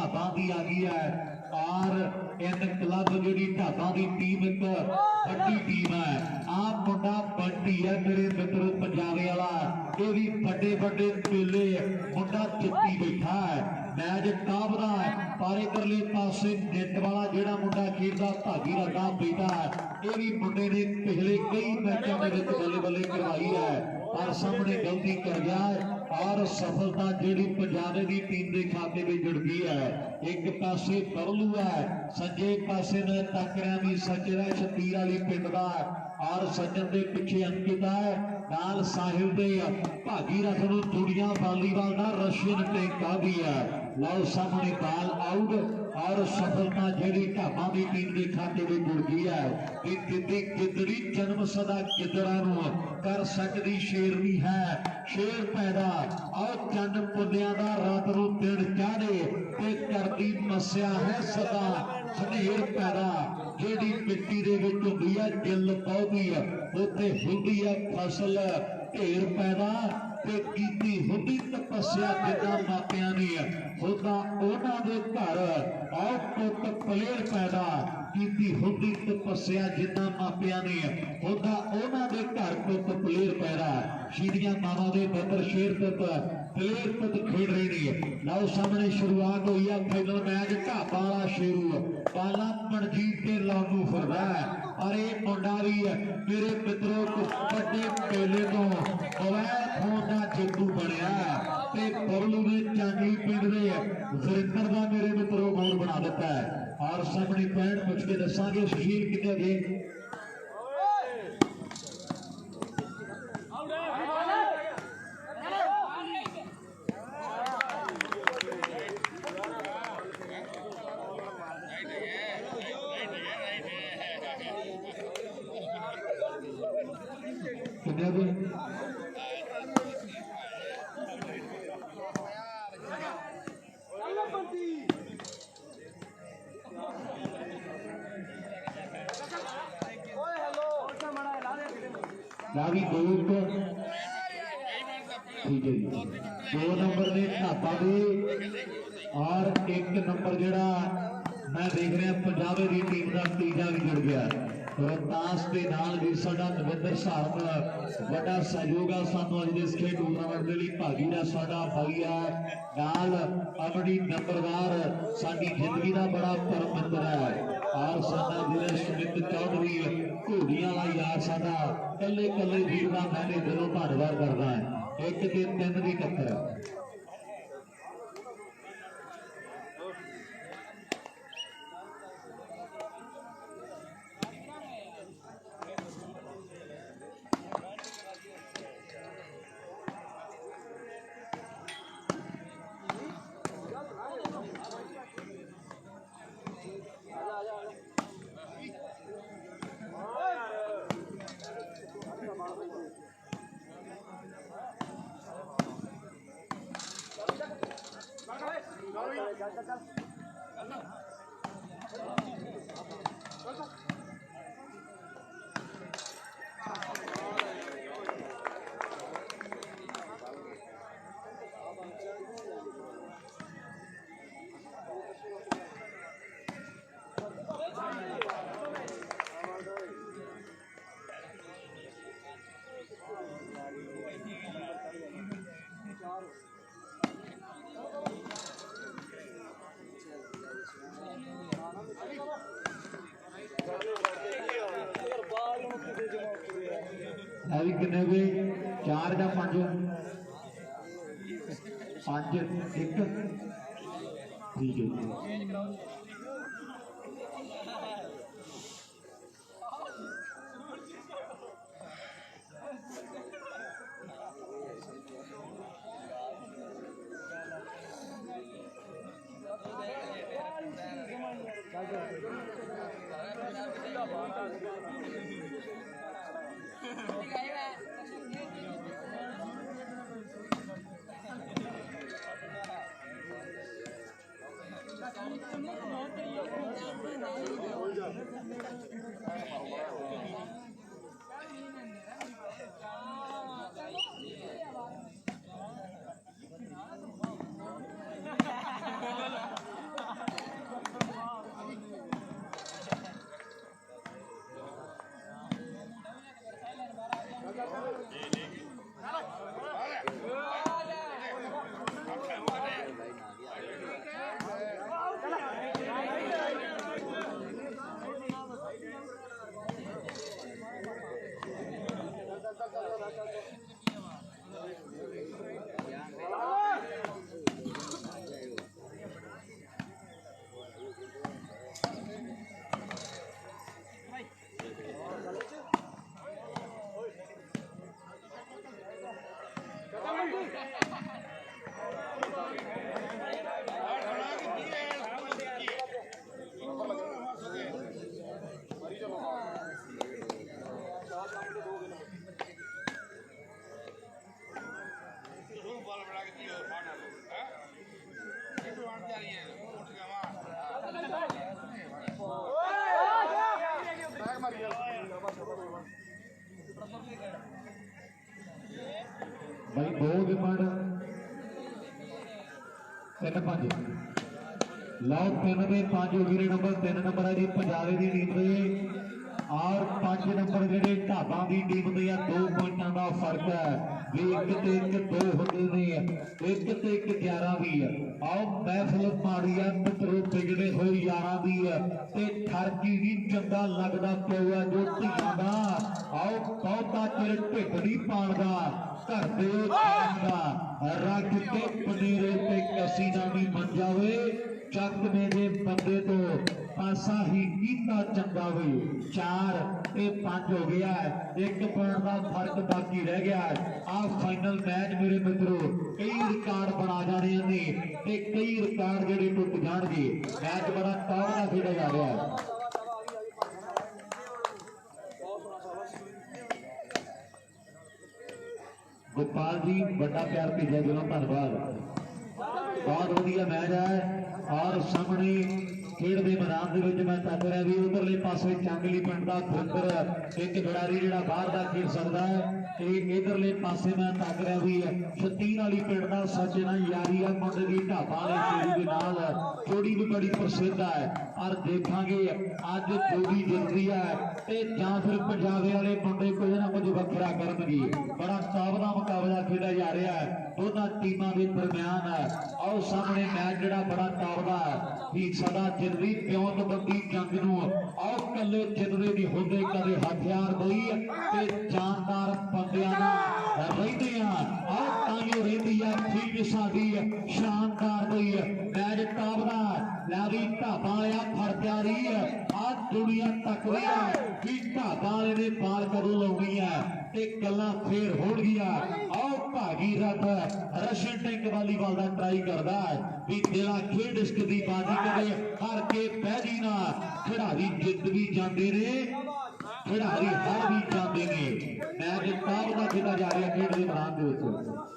ढाबा की आ गई है और इन क्लब जी ढाबा की टीम एक बड़ी टीम है। आप मुंडा बंटी है मेरे मित्र पंजाबी वाला, ये भी बड़े बड़े मेले मुंडा जित्ती बैठा है। मैच काबदा है पर इधरले पासे नेट वाला जेड़ा मुंडा खेलदा भागी रगा बेटा ये भी मुंडे ने पिछले कई मैचों में बल्ले बल्ले करवाई है और सामने गलती कर गया है और सफलता जेड़ी पंजाब की टीम के खाते में जुड़ गई है। एक पासे बरलू है सज्जे पासे ने टकरिया भी सज्जरा शतीर वाली पिंड का और सज्जन के पिछे अंकित है नाल साहिल दे भागीरथ नूं दुनिया वालीबाल का रशियन टैंक आ भी है। लो सामने बाल आउट और सफलता जेड़ी ढाबा की टीम के खाते में जुड़ गई है। गिदड़ी जन्म सदा गिदड़ा कर सकती शेरनी है शेर पैदा और चंद पुलिया का रात नूं दिन चाढ़े ते करदी मस्या है सदा सनेर पैदा जेड़ी मिट्टी दे विच हुंदी है दिल पौधी उत्थे हुंदी है फसल ढेर पैदा ते कीती हुंदी तपस्या जिन्ना मापिया ने होदा उन्हां दे घर और पुत पलेर पैदा कीती हुंदी तपस्या जिन्ना मापिया ने होदा उन्हां दे घर पुत पलेर पैदा सीढ़ियां मावां दे पुत्र शेर पुत पलेर पुत खेड रहे ने। लो सामने शुरुआत हुई है फाइनल मैच ढाबा वाला शेरू पाला मनजीत के लागू फिरदा है और ये मुंडा भी मेरे मित्रों बड़े मेले तो मोबाइल फोन का जेतू बनया ते बबलू ने चांगली पिंड दे वरिंदर का मेरे मित्रों गोल बना दिता है और सामने पैंट पुछ के दसांगे सुशील कितने गए ठीक है जी 2 नंबर ने ढाबा दे और 1 नंबर जड़ा मैं देख रहा पंजाब की टीम का तीजा भी जुड़ गया रोहतास के नाल भी साडा दविंदर साहब बड़ा सहयोग है सानू अज इस खेल टूरनामेंट के लिए भागीदार साडा भाई है नाल अपनी नंबरदार साडी जिंदगी का बड़ा परम मित्र है और साडा जिला सुमित चौधरी घोड़ियां वाला यार साडा कल्ले कल्ले वीर का मैंने दिलों धन्यवाद करता है। 1 ते 3 की टक्कर अभी कितने हुए 4 या 5 5 1 ठीक है भाई 2 विकेट 3-5 लो 3 ਦੇ 5 ਹੋ ਗਏ नंबर 3 नंबर है जी पंजाबी की टीम के और 5 नंबर ਜਿਹੜੇ ਢਾਬਾਂ ਦੀ ਟੀਮ ਦੇ ਆ 2 ਪੁਆਇੰਟਾਂ ਦਾ ਫਰਕ ਹੈ ਵੀ 1 ਤੇ 1 2 ਹੁੰਦੇ ਨੇ 1 ਤੇ 1 11 ਵੀ ਆ ਆਓ ਮਹਿਫਲ ਮਾੜੀ ਆ ਮਿੱਤਰੋ ਵਿਗੜੇ ਹੋਏ ਯਾਰਾਂ ਦੀ ਤੇ ਠਰਕੀ ਵੀ ਚੰਗਾ ਲੱਗਦਾ ਪਿਆ ਜੋ ਧੀਆਂ ਦਾ ਆਓ ਬਹੁਤਾ ਚਿਰ ਢਿੱਡ ਨਹੀਂ ਪਾਣਦਾ ਘਰ ਦੇ ਦਾ ਰੱਖ ਕੇ ਪਨੀਰੇ ਤੇ ਕਸੀ ਨਾ ਵੀ ਬਣ ਜਾਵੇ ਚੱਕ ਮੇਰੇ ਬੰਦੇ ਤੋਂ ਪਾਸਾ ਹੀ ਕੀਤਾ ਚੰਗਾ ਵੇ 4 ਤੇ 5 ਹੋ ਗਿਆ 1 ਪੁਆਇੰਟ ਦਾ ਫਰਕ ਬਾਕੀ ਰਹਿ ਗਿਆ ਆ ਫਾਈਨਲ ਮੈਚ ਮੇਰੇ ਮਿੱਤਰੋ ਕਈ ਰਿਕਾਰਡ ਬਣਾ ਜਾਣੇ ਨੇ ਤੇ ਕਈ ਰਿਕਾਰਡ ਜਿਹੜੇ ਟੁੱਟ ਜਾਣਗੇ ਮੈਚ ਬੜਾ ਟੌਰ ਦਾ ਖੇਡਿਆ ਜਾ ਰਿਹਾ ਹੈ गोपाल जी बड़ा प्यार भेजा दिलों धन्यवाद बहुत वधिया मैच है और सामने खेड के मैदान के मैं तक रहा भी उधरले पासे चांगली पिंड का धुरंधर एक खिडारी जो बाहर का खेल सकता है इधरले पासे मैं तक रहा भी छत्तीन वाली पिंड का सजना यारी है मुंडे की ढाबा वाली जोड़ी के नाल जोड़ी भी बड़ी प्रसिद्ध है और देखांगे अज जोड़ी जितती है जां फिर पंजाबी वाले मुंडे कुछ ना कुछ वखरा करनगे बड़ा टॉप का मुकाबला खेड़ा जा रहा है दोनों टीमों के दरम्यान है और सामने मैच जो बड़ा टॉप का भी सदा जितनी प्योतबंदी जंग नूं और कले जितने नहीं होंगे कदे हथियार कोई जानदार बंदियां रहिंदे और ताइयों रहिंदी है फील्ड साडी शानदार कोई मैच टॉप का लावी ढाबा आ फड़ प्यारी आ दुनिया तक रही है भी ढाबा वाले ने बाल कदों लाउणी है ते गल्लां फेर होणगियां आओ भागी रथ रशियन टैंक वालीबाल का ट्राई करता है भी दिला खेड इश्क की बाजी कदे हार के बह जी ना खिडारी जित भी जाते ने खिडारी हार भी जाते ने मैच टॉप का खेला जा रहा खेड के मैदान के विच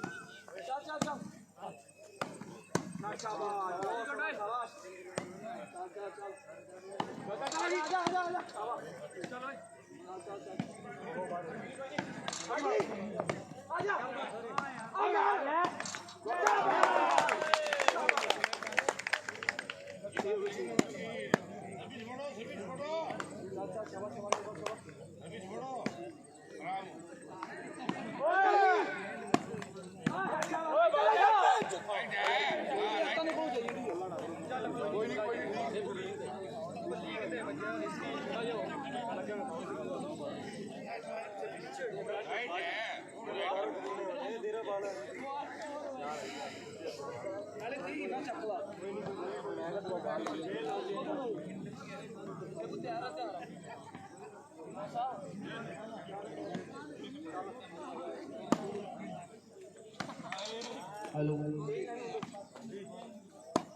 हेलो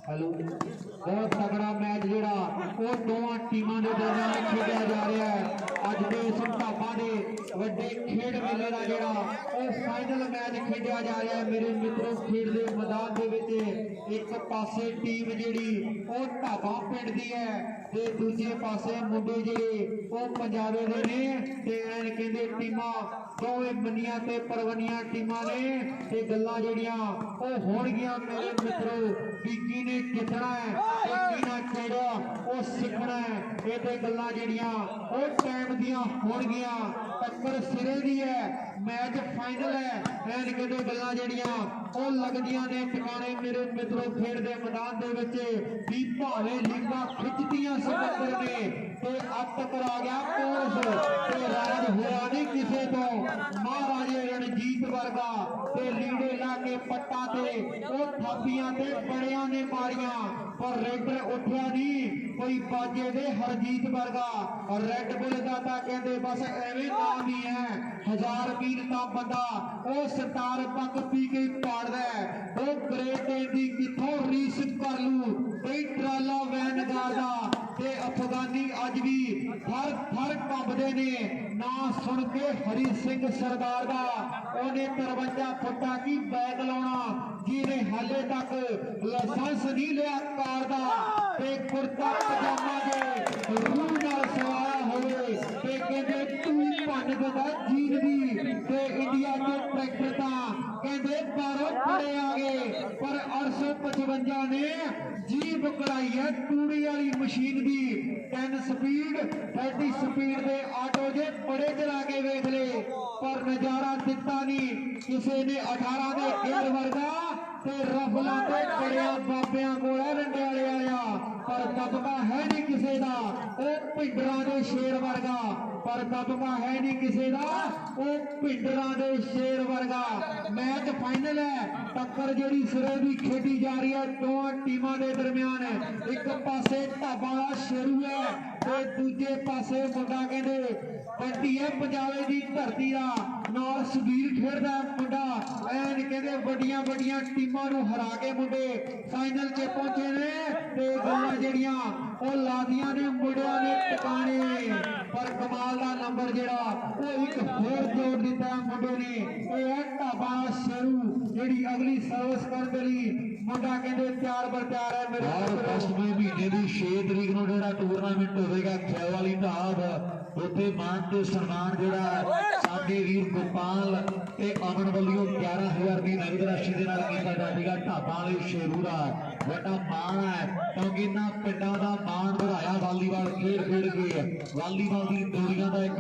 हेलो बहुत तगड़ा मैच जोड़ा वो दोवां टीमां दे दरमियान खेडिया जा रहा है अज दे इस ढाबा दे वड्डे खेड मेले दा जेड़ा वो फाइनल मैच खेडिया जा रहा है मेरे मित्रों खेड दे मैदान दे विच एक पासे टीम जेड़ी वो ढाबा पिंड दी है ते दूजे पासे मुंडे जेड़े वो पंजाबे दे ने ते ऐन कहंदे टीमां दोवें मनियां ते परवनियां टीमां ने ते गल्लां जेड़ियां वो होणगियां मेरे मित्रों भी किने जितना है किना खेड़ा वो सीखना है ये गल्लां जेड़ियां वो टाइम दियां होणगियां टक्कर सिरे दी है मैच फाइनल है ऐन कहंदे गल्लां जेड़ियां वो लगदियां ने ठिकाने मेरे मित्रों खेड दे मैदान दे विच भी भावे लीगा खिचदियां समंदर ने ते अब टकरा गया कोस ते राज होया नहीं किसे तो महाराजे रणजीत वर्गा ते लीड़े ला के पट्टा ते वो थापियां ते बड़ियां ने मारियां पर रेडर उठिया नहीं कोई बाजे दे हरजीत वर्गा और रेड बुल दा तां कहंदे बस एवें नाम ही है 1000 मील दा बंदा वो सरदार पग पी के पाड़दा है वो ग्रेट दी किथों रीस कर लू कोई ट्राला वैनगार दा ते अफगानी अज भी हर कंबदे ने ना सुन के हरी सिंह सरदार का उन्हें 53 फुटा की बैग लाउणा जिन्हें हाले तक लाइसेंस नहीं लिया कार का ते कुर्ता पजामा के रूह नाल सवाया होवे ते कहंदे तू भन देदा जीन दी ते इंडिया के ट्रैक्टर दा कहंदे बारों पड़े आ गए पर 855 ने जीप कढ़ाई है तूड़ी वाली मशीन दी 10 स्पीड 30 स्पीड दे आटो जे बड़े चला के वेख ले पर नजारा दिता नहीं किसी ने 18 दे गेर वर्गा ते रफला ते बड़िया बाबियां कोल रंडे वाले आया पर दबका है नहीं किसी का वो भिंडरा दे शेर वर्गा पर दबका है नहीं किसी का वो भिंडरा दे शेर वर्गा मैच फाइनल है टक्कर जी सिरे की खेडी जा रही है दोवां टीमां दे दरम्यान एक पासे ढाबा वाला शेरू है ते दूजे पासे मुंडा कहंदे बंटी है पंजाबे की धरती का नाल सुबीर खेडदा मुंडा ऐन कहंदे बड़ियां बड़ियां टीमां नूं हरा के मुंडे फाइनल च पहुंचे ने ते गल्लां ਜਿਹੜੀਆਂ ਉਹ ਲਾਦੀਆਂ ਨੇ ਮੁੰਡਿਆਂ ਨੇ ਟਿਕਾਣੇ ਪਰ ਕਮਾਲ ਦਾ ਨੰਬਰ ਜਿਹੜਾ ਉਹ ਇੱਕ ਹੋਰ ਜੋੜ ਦਿੱਤਾ ਮੁੰਡੇ ਨੇ ਇਹ ਹੈ ਢਾਬਾ ਸ਼ੇਰੂ ਜਿਹੜੀ ਅਗਲੀ ਸਰਵਿਸ ਕਰਨ ਦੇ ਲਈ ਮੁੰਡਾ ਕਹਿੰਦੇ ਤਿਆਰ ਬਰ ਤਿਆਰ ਹੈ ਮੇਰੇ 10ਵੇਂ ਮਹੀਨੇ ਦੀ 6 ਤਰੀਕ ਨੂੰ ਜਿਹੜਾ ਟੂਰਨਾਮੈਂਟ ਹੋਵੇਗਾ ਖੈਲ ਵਾਲੀ ਢਾਬ ਉੱਥੇ ਮਾਨ ਤੇ ਸਨਮਾਨ ਜਿਹੜਾ ਸਾਡੇ ਵੀਰ ਗੋਪਾਲ ਤੇ ਅਮਨ ਵੱਲੋਂ 11000 ਦੀ ਨਗਦ ਰਾਸ਼ੀ ਦੇ ਨਾਲ ਕੀਤਾ ਜਾਵੇਗਾ ਢਾਬਾ ਵਾਲੇ ਸ਼ੇਰੂ ਦਾ ਵੱਡਾ ਮਾਣ ਹੈ ਕਿਉਂਕਿ ਇਹਨਾਂ ਪਿੰਡਾਂ ਦਾ ਮਾਣ ਵਧਾਇਆ ਵਾਲੀਬਾਲ ਖੇਡ ਕੇ ਵਾਲੀਬਾਲ ਦੀ ਦੁਨੀਆ ਦਾ ਇੱਕ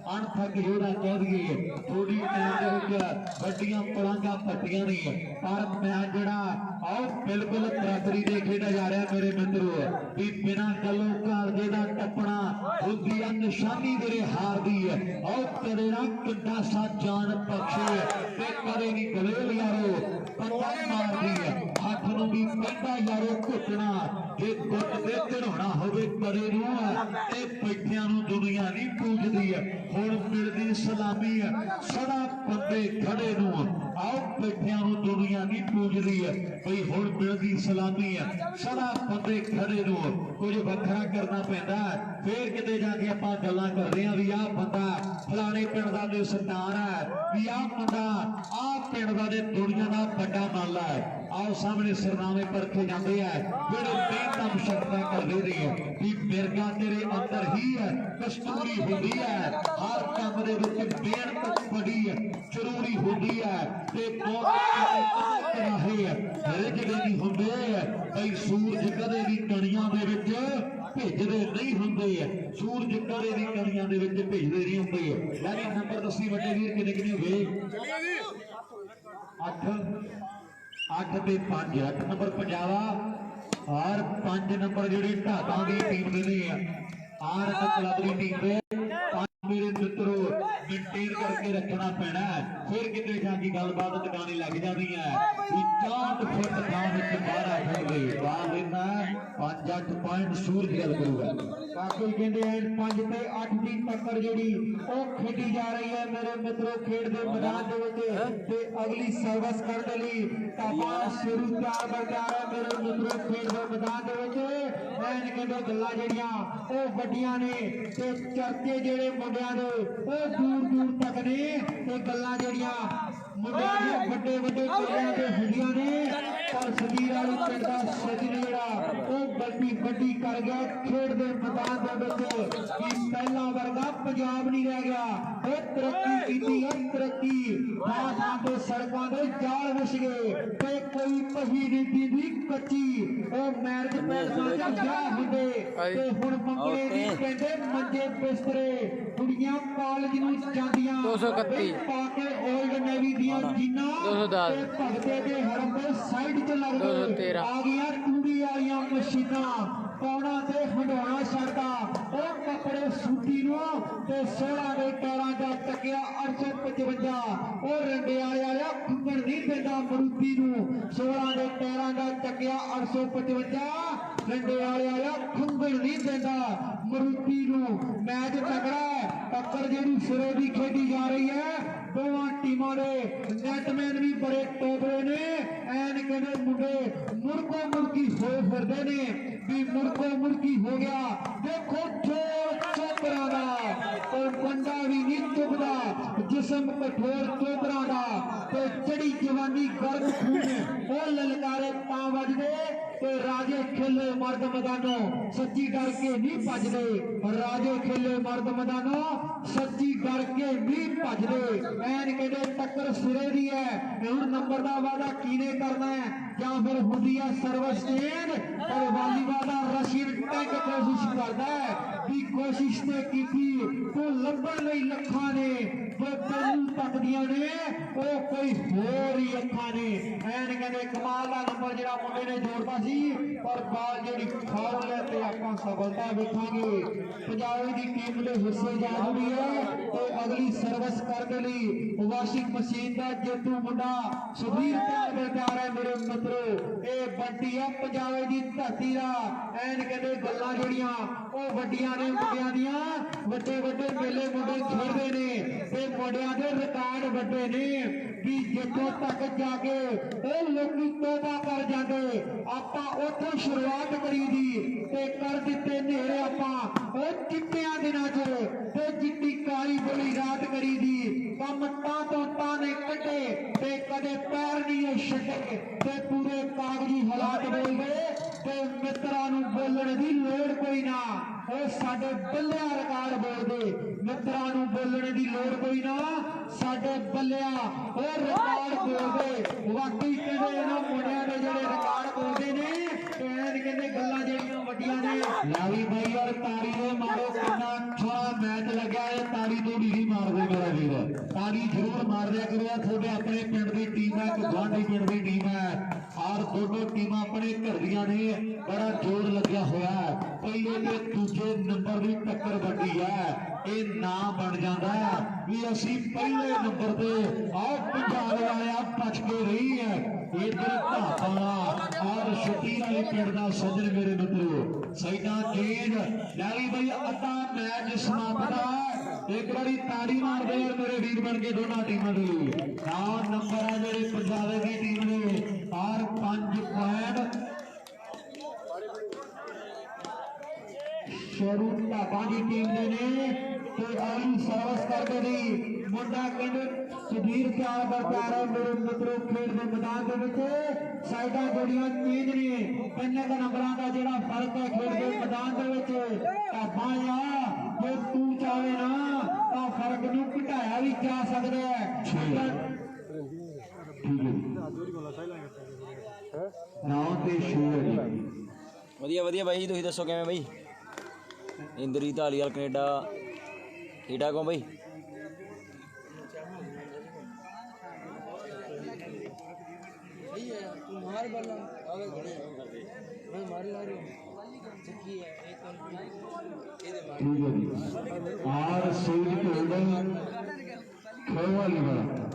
ਅਣਥੱਕ ਯੋਧਾ ਕਹਿ ਦਈਏ ਥੋੜੀ ਟਾਈਮ ਦੇ ਵਿੱਚ ਵੱਡੀਆਂ ਪਲਾਂਘਾਂ ਪੱਟੀਆਂ ਨੇ ਪਰ ਮੈਚ ਜਿਹੜਾ ਆਓ ਬਿਲਕੁਲ ਬਰਾਬਰੀ ਦੇ ਖੇਡਿਆ ਜਾ ਰਿਹਾ ਮੇਰੇ ਮਿੱਤਰੋ ਵੀ ਬਿਨਾਂ ਗੱਲੋਂ ਕਾਲਜੇ ਦਾ ਟੱਪਣਾ ਹੁੰਦੀ ਆ ਨਿਸ਼ਾਨੀ ਮੇਰੇ ਹਾਰ ਦੀ ਹੈ ਆਓ ਕਦੇ ਨਾ ਕਿੱਡਾ ਸਾ ਜਾਨ ਬਖਸ਼ੇ ਤੇ ਕਦੇ ਨਹੀਂ ਗਲੇ ਯਾਰੋ ਪੱਤਾ ਮਾਰਦੀ ਹੈ ਹੱਥ ਨੂੰ ਵੀ ਪੈਂਦਾ ਯਾਰੋ ਘੁੱਟਣਾ ਜੇ ਗੁੱਟ ਤੇ ਚੜਾਉਣਾ ਹੋਵੇ ਕਦੇ ਨੂੰ ਇਹ ਬੈਠਿਆਂ ਨੂੰ ਦੁਨੀਆ ਨਹੀਂ ਪੂਜਦੀ ਹੈ ਹੁਣ ਮਿਲਦੀ ਸਲਾਮੀ ਹੈ ਸਦਾ ਬੰਦੇ ਖੜੇ ਨੂੰ ਆਓ ਬੈਠਿਆਂ ਨੂੰ ਦੁਨੀਆ ਨਹੀਂ ਪੂਜਦੀ ਹੈ ਬਈ ਹੁਣ ਮਿਲਦੀ ਸਲਾਮੀ ਹੈ ਸਦਾ ਬੰਦੇ ਖੜੇ ਨੂੰ ਕੁਝ ਵੱਖਰਾ ਕਰਨਾ ਪੈਂਦਾ ਫੇਰ ਕਿਤੇ ਜਾ ਕੇ ਆਪਾਂ ਗੱਲਾਂ ਕਰਦੇ ਆ ਵੀ ਆਹ ਬੰਦਾ ਫਲਾਣੇ ਪਿੰਡ ਦਾ ਦੇ ਸਰਦਾਰ ਹੈ ਵੀ ਆਹ ਬੰਦਾ ਆਹ ਪਿੰਡ ਦਾ ਦੇ ਦੁਨੀਆ ਦਾ ਵੱਡਾ ਮਾਲਾ ਹੈ ਆਓ ਸਾਹਮਣੇ ਸਰਨਾਮੇ ਪਰਖੇ ਜਾਂਦੇ ਆ ਜਿਹੜੇ ਬੇਤਮ ਸ਼ਕਤਾਂ ਕਰਦੇ ਨੇ ਵੀ ਮਿਰਗਾ ਤੇਰੇ ਅੰਦਰ ਹੀ ਹੈ ਕਸਤੂਰੀ ਹੁੰਦੀ ਹੈ ਹਰ ਕੰਮ ਦੇ ਵਿੱਚ ਮਿਹਨਤ ਬੜੀ ਜ਼ਰੂਰੀ ਹੁੰਦੀ ਹੈ ਤੇ ਬਹੁਤ ਰਾਹੇ ਜਿਹੜੇ ਨਹੀਂ ਹੁੰਦੇ ਬਈ ਸੂਰਜ ਕਦੇ ਵੀ ਕਣੀਆਂ ਦੇ ਵਿੱਚ ਭੇਜਦੇ ਨਹੀਂ ਹੁੰਦੇ ਸੂਰਜ ਕਦੇ ਵੀ ਕਣੀਆਂ ਦੇ ਵਿੱਚ ਭੇਜਦੇ ਨਹੀਂ ਹੁੰਦੇ ਲੈ ਵੀ ਨੰਬਰ ਦੱਸੀ ਵੱਡੇ ਵੀਰ ਕਿੰਨੇ ਕਿੰਨੇ ਹੋਏ 8 ਤੇ 5 8 ਨੰਬਰ ਪੰਜਾਬਾ और 5 नंबर जी ढाबा की टीम दे आर क्लब की टीम दे मेरे मित्रों मेनटेन करके रखना पैना फिर कितने जाके गलबात टिकाने लग जानी है 60 फुट थां बाहर आ जाएंगे बाहर लेना 5-8 पॉइंट सूरज गल करूगा बाकी कहते हैं 5 ते 8 की टक्कर जी खेडी जा रही है मेरे मित्रों खेड के मैदान के अगली सर्विस करने लिए ढाबा शुरू तैयार कर जा रहा है मेरे मित्रों खेड के मैदान कहते गल्लां जड़ियां वड्डियां ने ते चर्चे जेड़े मुंडियां दे दूर दूर तक ने ते गल्लां जड़ियां मुंडियां दे वड्डे वड्डे चर्चियां ते हुंदियां ने पर सदीर वाली पिंड दा सजन जेड़ा बड़ी वड्डी कर गया खेड दे मैदान दे विच कि पहला वर्गा पंजाब नहीं रह गया तरक्की कीती है तरक्की थां ते सड़कां दे जाल विछ गए ते कोई पही नहीं दी कच्ची मैरिज पैलसां च विआह हुंदे ते हुण मंगले दी कहंदे मंजे बिस्तरे कुड़ियां कॉलेज नूं जांदियां 231 पा के ओल्ड नेवी दियां जीनां 210 भगते दे हरम दे साइड च लग गए आ गया टूड़ी वालियां मशीनां पौना ते हंडोना छड़दा कपड़े सूती नूं ते सोहणा दे टैरां दा टकिया चकिया 855 और रंडे आया खुंगण नहीं देता मरूती नूं 16 के टायरां दा चकिया 855 रंडे आया खुंगण नहीं देता मरूती नूं मैच तगड़ा टक्कर जिहड़ी सिरे दी खेडी जा रही है दोवां टीमां दे नेटमैन भी बड़े टोबरे ने ऐन कहने मुंडे मुड़को मुड़की हो फिरदे ने भी मुड़को मुड़की हो गया देखो चोपरा दा और बंदा भी नहीं चुभदा जिसम कठोर चोपरा दा ते चढ़ी जवानी गर्म खून ओ ललकारे तां वजदे ते राजे खेले मर्द मैदानों सच्ची डर के नहीं भजदे राजे खेले मर्द मैदानों सच्ची डर के नहीं भजदे ऐन कहते टक्कर सिरे दी है हुण नंबर दा वादा कीने करना है या फिर हुंदी है सर्वस्टेन और वालीबाल दा रशीद टैंक कोशिश करदा है भी कोशिश ने की तो लंबण लई लखां ने जो तेनू तकदियां ने ओ कोई होर ही अखां ने ऐन कहते कमाल दा नंबर जिहड़ा मुंडे ने जोड़दा सी पर बाल जिहड़ी फाउल है ते आपां सफलता वेखांगे पंजाब दी टीम दे हिस्से जा जुड़ी है तो अगली सर्विस करने लई वाशिंग मशीन दा जेतू मुंडा सुधीर तैयार है मेरे मित्रो ए बंटी है पंजाब दी धरती दा ऐन कहते गल्लां जिहड़ियां ओ वड्डियां ने मुंडियां दियां ਵੱਡੇ ਵੱਡੇ ਮੇਲੇ ਮੁੰਡੇ ਖੇਡਦੇ ਨੇ ਤੇ ਮੁੰਡਿਆਂ ਦੇ ਰਿਕਾਰਡ ਵੱਡੇ ਨੇ ਵੀ ਜਿੱਥੋਂ ਤੱਕ ਜਾ ਕੇ ਉਹ ਲੋਕੀ ਤੋਬਾ ਕਰ ਜਾਂਦੇ ਆਪਾਂ ਉੱਥੋਂ ਸ਼ੁਰੂਆਤ ਕਰੀ ਦੀ ਤੇ ਕਰ ਦਿੱਤੇ ਨੇੜੇ ਆਪਾਂ ਉਹ ਚਿੱਟਿਆਂ ਦਿਨਾਂ 'ਚ ਤੇ ਚਿੱਟੀ ਕਾਲੀ ਬੋਲੀ ਰਾਤ ਕਰੀ ਦੀ ਕੰਮ ਤਾਂ ਤੋਂ ਤਾਂ ਨੇ ਕੱਢੇ ਤੇ ਕਦੇ ਪੈਰ ਨਹੀਂ ਛੱਡੇ ਤੇ ਪੂਰੇ ਕਾਗਜ਼ੀ ਹਾਲਾਤ ਬੋਲਦੇ ਤੇ ਮਿੱਤਰਾਂ ਨੂੰ ਬੋਲਣ ਦੀ ਲੋੜ ਕੋਈ ਨਾ ਉਹ ਸਾਡੇ ਬੱਲਿਆ ਰਿਕਾਰਡ बोलते मित्रा बोलने की लड़ कोई ना साडे बल्लिया और रिकॉर्ड बोलते वाकई कहते इन्होंने मुंडिया के जो रिकॉर्ड बोलते ने कहते गल्लां जिहड़ियां वड्डियां ने लावी भाई और तारी ने मारो कितना अच्छा मैच लग्या है तारी तो नहीं मारदे मेरा वीर तारी जरूर मार दिया करो थोड़े अपने पिंड की टीम है कि गुआढ़ी पिंड की टीम है और दोनों टीम अपने घर दियां ने बड़ा जोर लग्या होया है पहले ते दूजे नंबर की टक्कर वड्डी है ये ना बन जाता भी असी पहले नंबर पे आओ पंजाब वाला बच के रही है इधर धापाला और छुट्टी वाली पिंड का सज्जन मेरे मित्रों साइडा चेंज लैली भाई अद्धा मैच समाप्त एक बारी ताड़ी मार दे मेरे वीर बन के दोनों टीमों के 9 नंबर है जेडे पंजाब की टीम ने और 5 पॉइंट शेरू ढाबा की टीम ने तो अगली सर्विस करके दी मुंडा कहते सुधीर तैयार बरकरार है मेरे मित्रों खेल के मैदान के साइडा जोड़ियां चेंज ने पहले का नंबरों का जो फर्क है खेल के मैदान के ढाबा या जो तू चाहे ना तो फर्क नू घटाया भी जा सकता है ਵਧੀਆ ਵਧੀਆ ਬਾਈ ਤੁਸੀਂ ਦੱਸੋ ਕਿਵੇਂ ਬਾਈ इंदरी धालीवाल कनेडा ठीक ठाक हो भाई और सूरज गोल्डन वाली वाला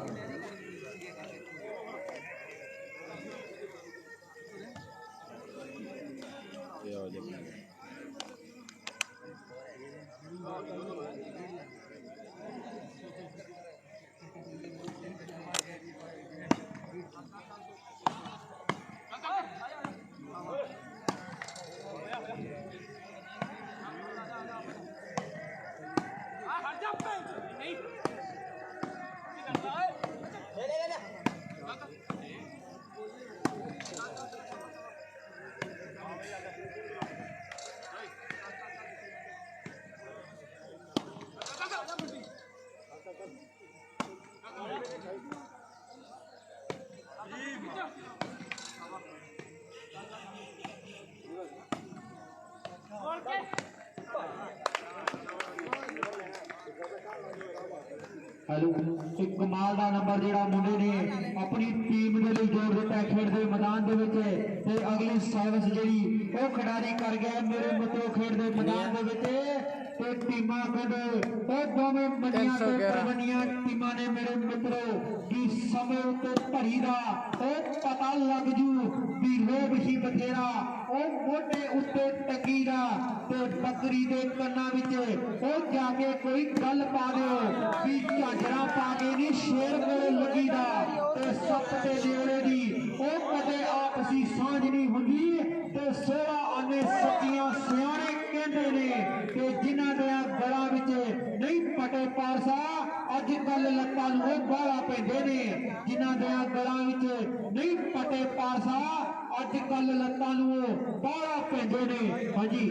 हेलो एक कमाल का नंबर जिहड़ा मुंडे ने अपनी टीम के लिए जोड़ दिता है खेड के मैदान के विच ते अगली सर्विस जिहड़ी वो खिडारी कर गया मेरे मित्रों खेड के मैदान के विच ते टीमां कहंदे ओ दोवें मनियां ते परवनियां टीमां ने मेरे मित्रों कि समय उत्ते भरी दा ओ पता लग जू भी रोब ही बथेरा ओ मोटे उत्ते टकी दा ते बकरी दे कन्ना विच ओ जाके कोई गल पा दिओ भी झांजरा पा के नहीं शेर कोले लगी दा ते सप ते नेड़े दी ओ कदे आपसी सांझ नहीं हुंदी ते 16 आने सच्चियां सियाणे कहंदे ने ते जिन्हां दे गलां विच नहीं पटे पारसा अज कल लत्तां नूं बाला पैंदे ने जिन्हां दे गलां विच नहीं पटे पारसा अज कल लत्तां नूं बाला पैंदे ने। हाँ जी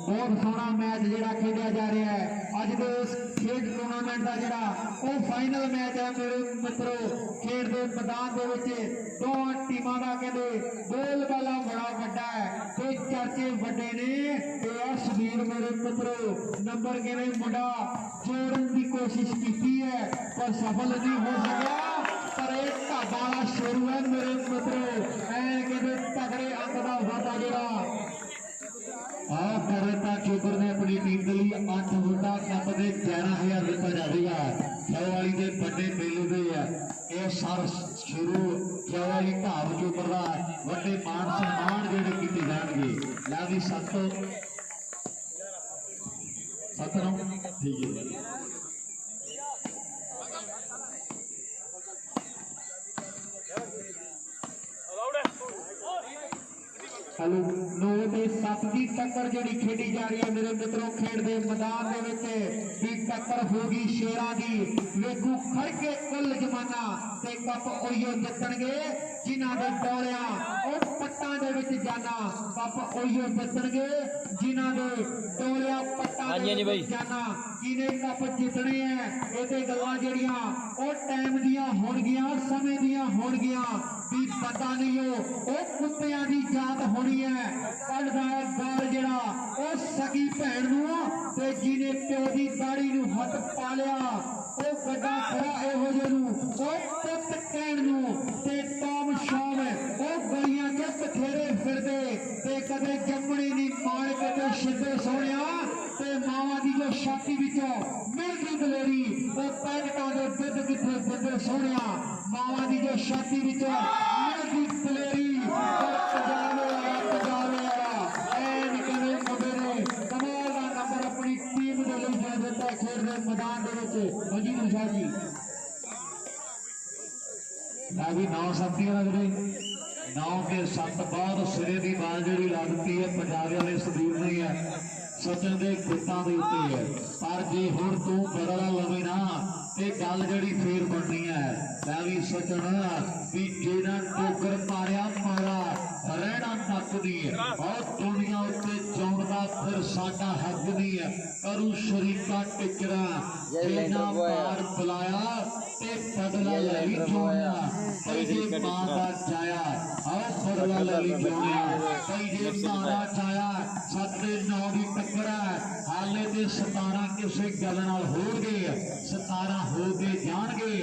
बहुत सोहना मैच जिहड़ा खेलिया जा रहा है अज के इस खेड टूर्नामेंट का जिहड़ा वो फाइनल मैच है मेरे मित्रों खेड के मैदान के विच दोवां टीमां दा कहंदे गोल वाला बड़ा वड्डा है ते चर्चे वड्डे ने ते असवीर मेरे मित्रों नंबर किवें मुंडा जोड़न की कोशिश की है पर सफल नहीं हो सका पर एक ढाबा वाला शेरू है मेरे मित्रों ऐ कहंदे तगड़े अंक का वादा जिहड़ा चोकर ने अपनी टीम के लिए 8 वोटा कप के 11,000 दिता जाएगा खैवाली के बड़े मेले के यह सर शुरू खैवाली ढाब चोकर का बड़े मान सम्मान जोड़े किए जाएंगे ला भी 7 ठीक है हेलो 9 ते 7 की टक्कर जी खेडी जा रही है मेरे मित्रों खेड के मैदान की टक्कर होगी शेरा की वेगू खड़ के कुल जमाना ते कप ओहियो जितणगे जिन्हां दे दौड़िया और पट्टां दे विच जाना कप ओहियो जितणगे जिन्हां दे दौड़िया पट्टां दे विच जाना किने कप जितने हैं इहदे गल्लां जेहड़ियां ओ टाइम दियां होणगियां समय दियां होणगियां भी पता नहीं हो कुत्तियां दी जात होनी है कढ़दा है गाल जिहड़ा ओ सगी भैन नूं ते जिने प्यो दी दाड़ी नूं हथ पा लिया ओ गड्डा खड़ा इहो जे नूं ओ पुੱਤ कहण नूं ते टॉम शाम ओ गलियां च बथेरे फिरदे ते कदे जम्मणी नी मार के ते शिद्दे सोहणिया ते मावां दी जो छाती विचों मिलदी दलेरी ओ पैकटां दे दुੱਧ किथे दिंदे सोहणिया मावां दी जो छाती विचों मिलदी दलेरी पजावे वाला ऐन कदे मुंडे ने कमाल दा नंबर अपनी टीम दे लई दे दित्ता खेड दे मैदान दे विच मजीद शाह जी भी 9 सबदियां लगदे 9 के 7 बाद सिरे की बाल जी लगती है पंजाब वाले सुधीर नहीं है सचिन के गुट्टां के उत्ते है पर जे हुण तू बदला लवे ना ते गल जिहड़ी फेर बननी है मैं भी सचिन भी जेना टोकर मारिया मारा रहना तक नहीं है बहुत दुनिया उत्ते चाउंदा फिर साडा हक नहीं है करू शरीका टिचरा जेना मार बुलाया ते बदला लई जोड़ना कई जे मां दा जाया आओ बदला लई जोड़ना कई जे मां दा जाया 7-9 दी टक्कर है हाले ते 17 किसी गल नाल होणगे 17 हो के जाणगे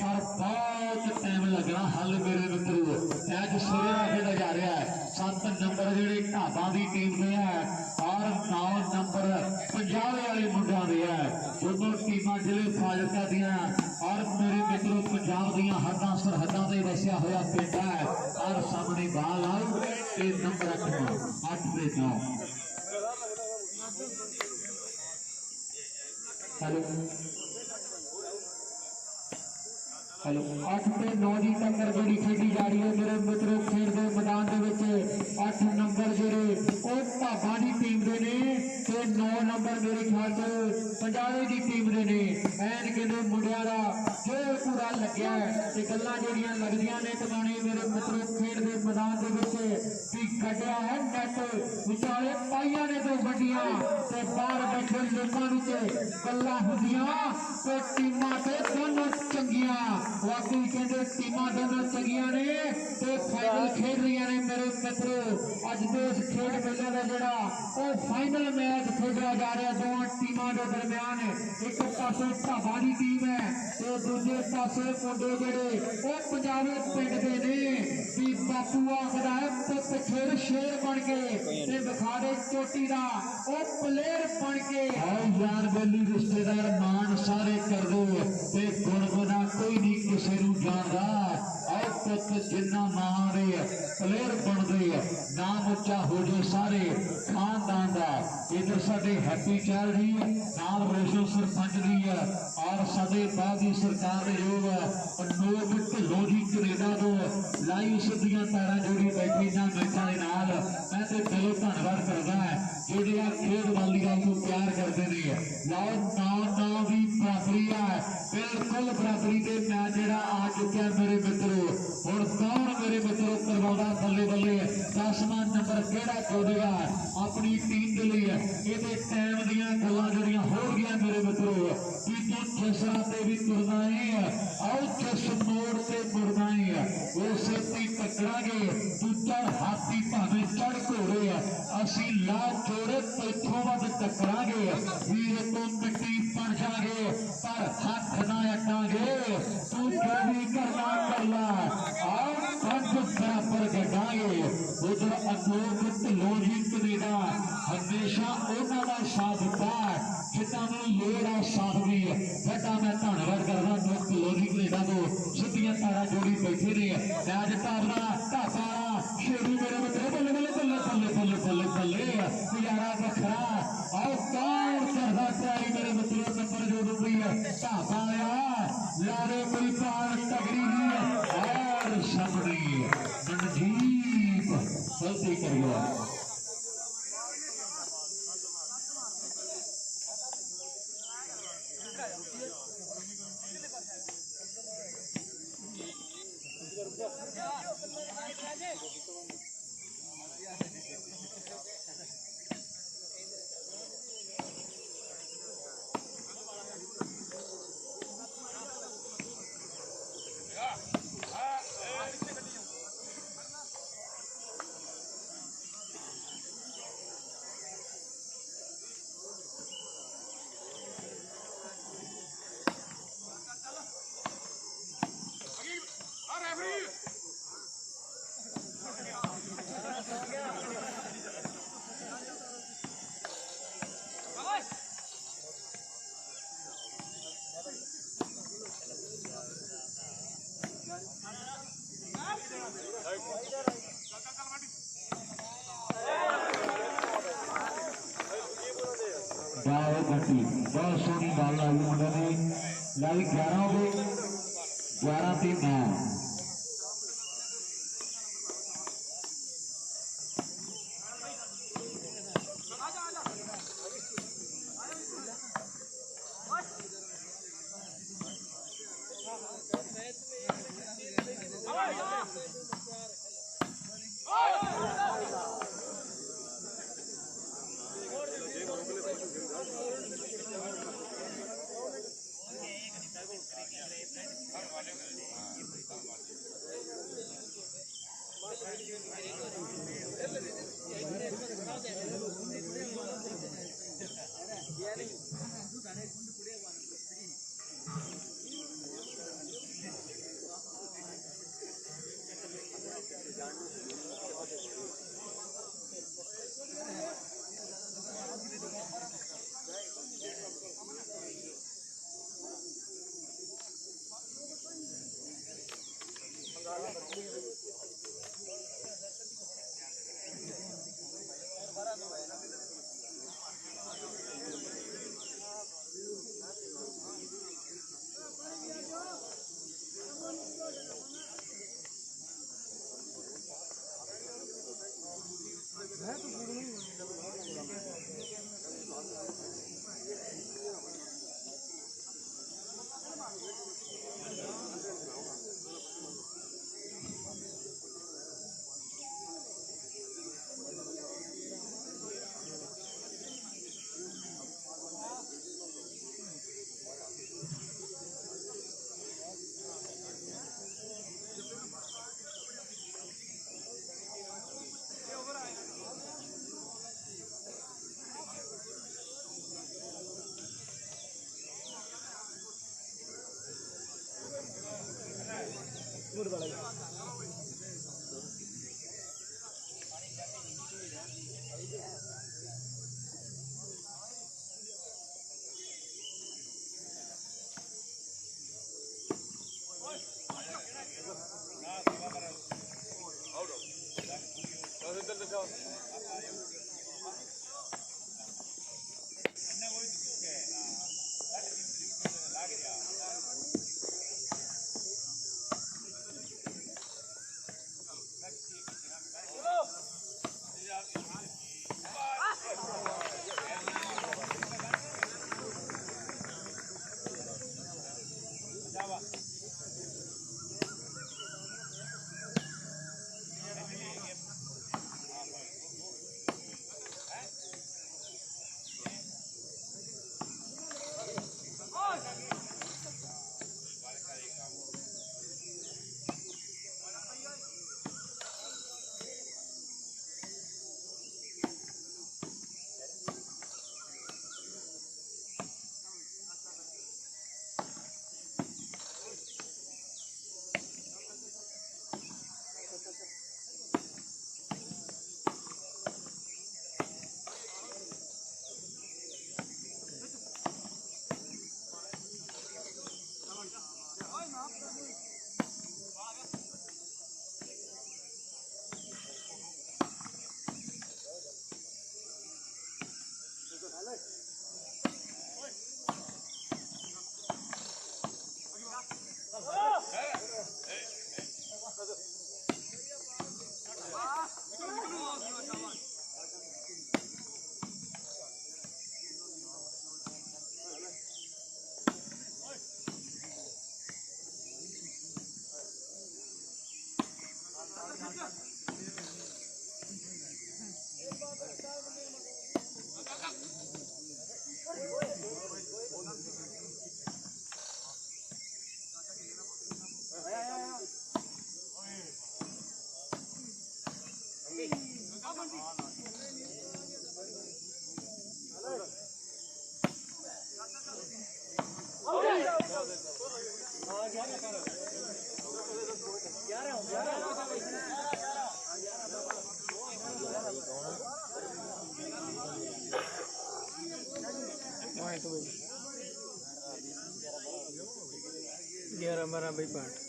पर बहुत टाइम लगना हल मेरे मित्रों अज सिरे खेडा जा रहा है। 7 नंबर जेडे ढाबा की टीम के है और 9 नंबर पंजाबे वाले मुंडिया के है। दोनों टीमां जिले फाजिलका दियां और मेरे मित्रों पंजाब दियां हदां सरहदां ते वसिया होया पिंड है। और सामने बाल आउट ते नंबर 8 ते 9। हेलो 8 ते 9 की टक्कर जी खेडी जा रही है मेरे मित्रों। खेल के मैदान के 8 नंबर जोड़े ढाबा की टीम के ने ते 9 नंबर मेरे ख्याल से पंजाबी की टीम के ने। एन कहते मुंडिया का जो पूरा लग्या है गल्लां ਜਿਹੜੀਆਂ लगदियां ने टमाने मेरे मित्रों। खेल के मैदान के भी कटिया है नैट विचाले पाइया ने दो बंडियां ते बाहर बैठे लोगों गल्लां होंदियां ते टीमां ते दोनों चंगियां। वाकई कहते टीमां दोनों चंगियां ने ते फाइनल खेल रही ने मेरे मित्रों। अज के इस खेल मेले का जोड़ा फाइनल मैच खेलिया जा रहा दोनों टीमां के दरम्यान। एक पासे ढाबा की टीम है तो दूजे पासे मुंडे जेडे पंजाबी पिंड के ने भी बापू आखदा है पुत खेल शेर बन के ते विखा दे चोटी का प्लेयर बन के। यार बेली रिश्तेदार मान सारे कर दो ते गुण गुना कोई नहीं किसी को जानता। आओ पुत जिन्ना मां दे प्लेयर बनते नाम उच्चा हो जाए सारे खानदान का। इधर साडे हैप्पी चैल जी नाल रोशन सरपंच जी और साडे बाद की सरकार योग अनोख ढिल्लों जी कनेडा तो लाइव सिद्धियां तारा जोड़ी बैठी ना मैचों के नाल। मैं तो दिलों धन्यवाद करता है जेडे आ खेड वालियां को प्यार करते हैं। लाओ ना भी बराबरी है बिल्कुल बराबरी के मैच जोड़ा आ चुका मेरे मित्रों। हुण कौन मेरे मित्रों करवादा बल्ले बल्ले 10वां नंबर केड़ा चुनेगा अपनी टीम के लिए। ये टाइम दियां गल्लां जड़ियां हो गई मेरे मित्रों कि तू जिस रास्ते भी तुरना है आओ जिस मोड़ से मुड़ना है उस टकरांगे। तू चढ़ हाथी भावे चढ़ घोड़े असी ला चोड़े पैथों वध टकरांगे। वीर तो मिट्टी बन जागे पर हाथ ना अटांगे। तू जो भी करना कर ला आओ कंध बराबर गड्ढांगे। उधर अनोख ढिल्लों जी कनेडा हमेशा उन्हों का साथ दिता जिन्होंने लोड़ आ साथ भी बड़ा। मैं धन्यवाद करदा अनोख ढिल्लों जी कनेडा को सिद्धियां तारा जोड़ी बैठे ने मैच ढाबा ढाबा शेरू मेरे मित्रों बल्ले बल्ले बल्ले बल्ले बल्ले बल्ले बल्ले नजारा वखरा। आओ कौन करदा तैयारी मेरे मित्रों नंबर जो डूबी ढाबा लारे कोई पार तगड़ी और सामने मनजीत गलती कर गया। बहुत सोहनी बॉल आई मुंडे ने लाई 11 हो गए 11 ते 9। 11 12 भाई पाठ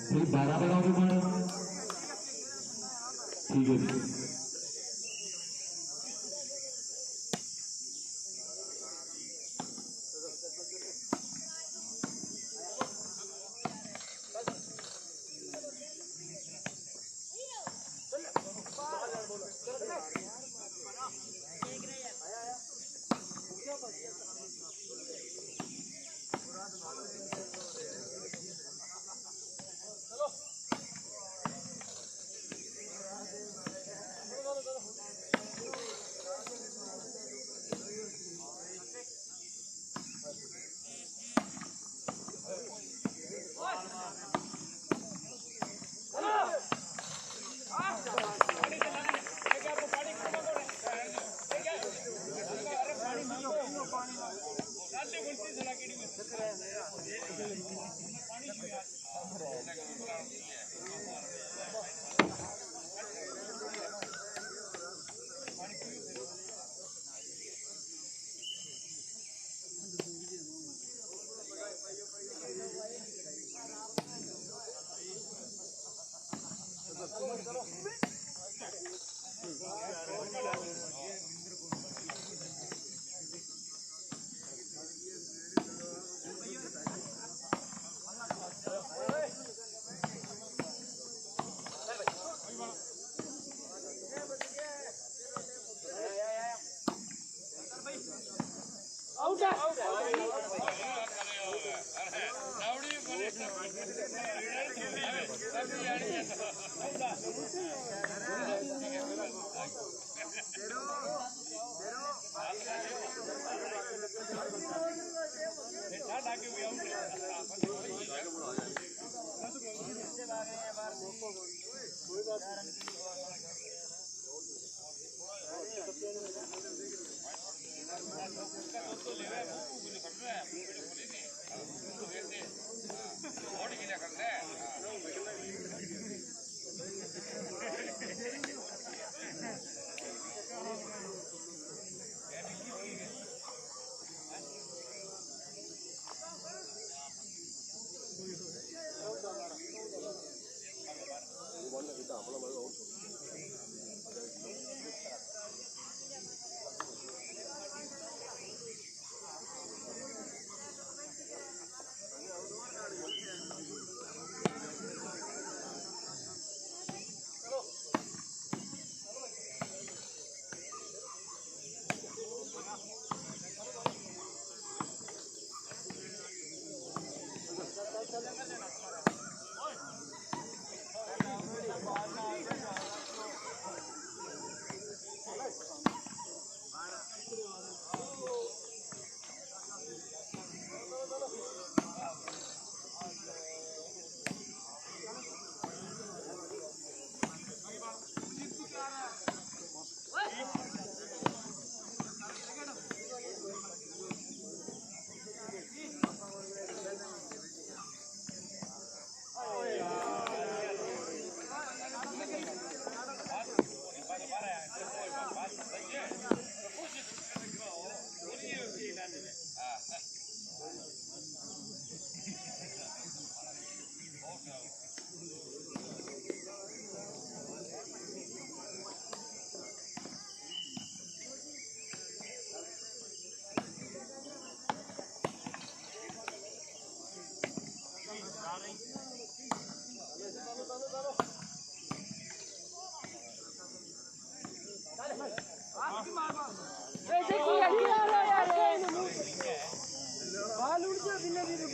फिर 12 बनाओगे मैडम? ठीक है जी।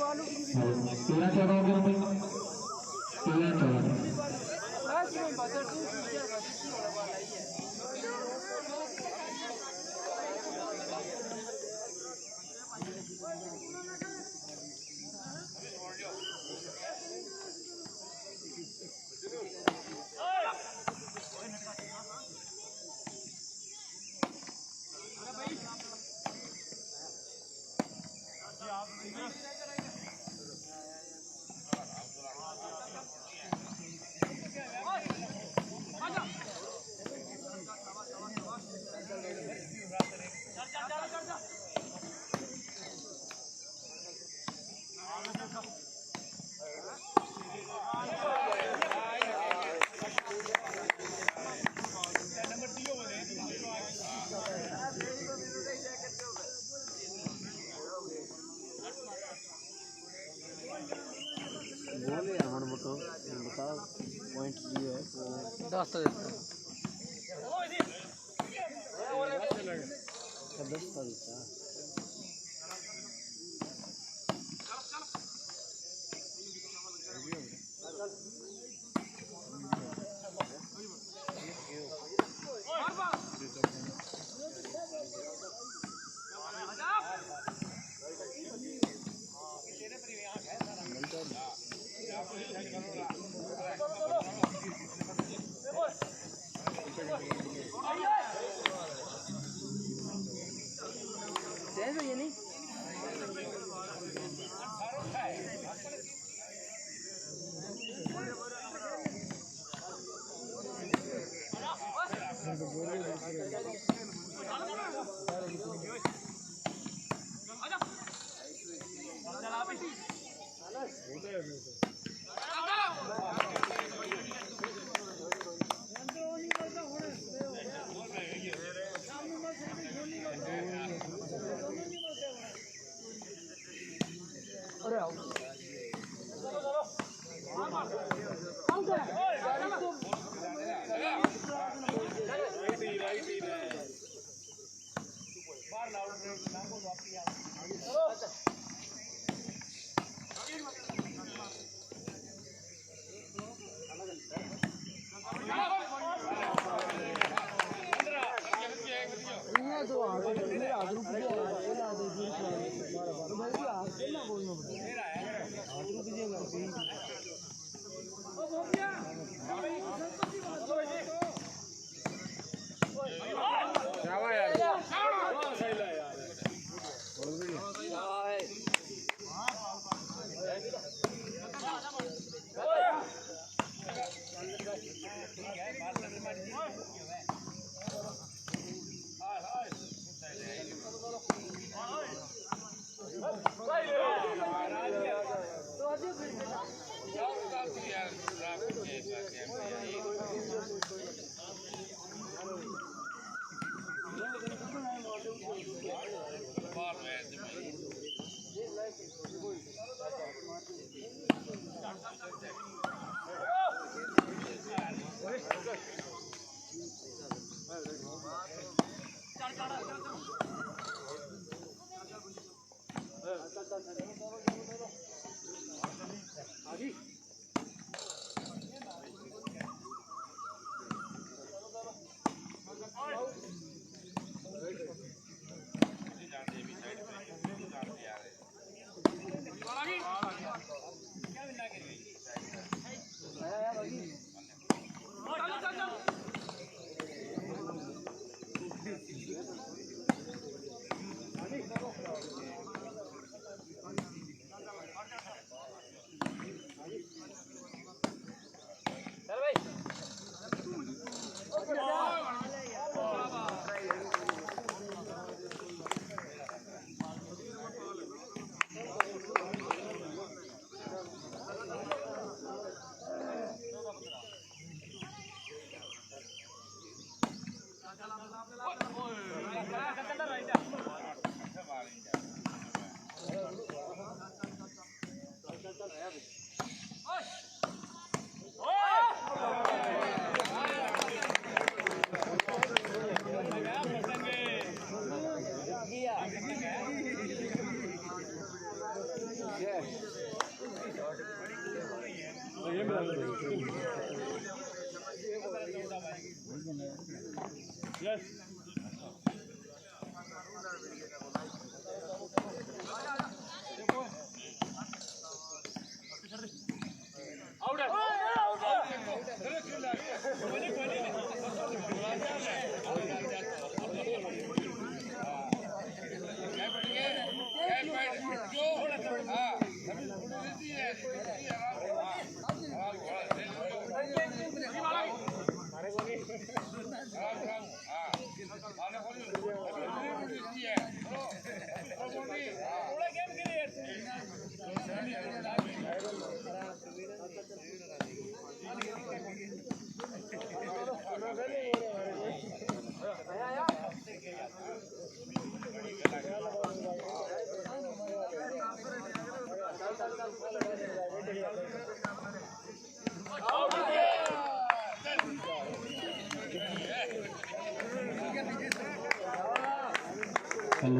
तेरह चौदह हो गया भाई, 13 14 हमारे मोटो बता पॉइंट जी है वो 10 तो देता है 10 का देता है ये नहीं Yeah. बहुत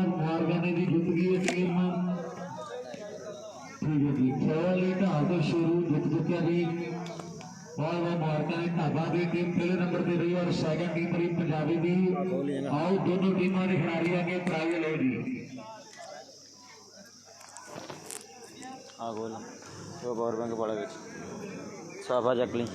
मुबारक ने जी जित गई है टीम। ठीक है जी, वाली ढाल तो शुरू जित चुकिया जी। बहुत मुबारक ने ढाबा की टीम पहले नंबर पर रही और सैकंड टीम रही पंजाबी की। आओ दोनों टीमों के खिलाड़ी आगे प्राइज लो जी। हाँ गोल तो पावर बैंक पड़ा साफा चक ली।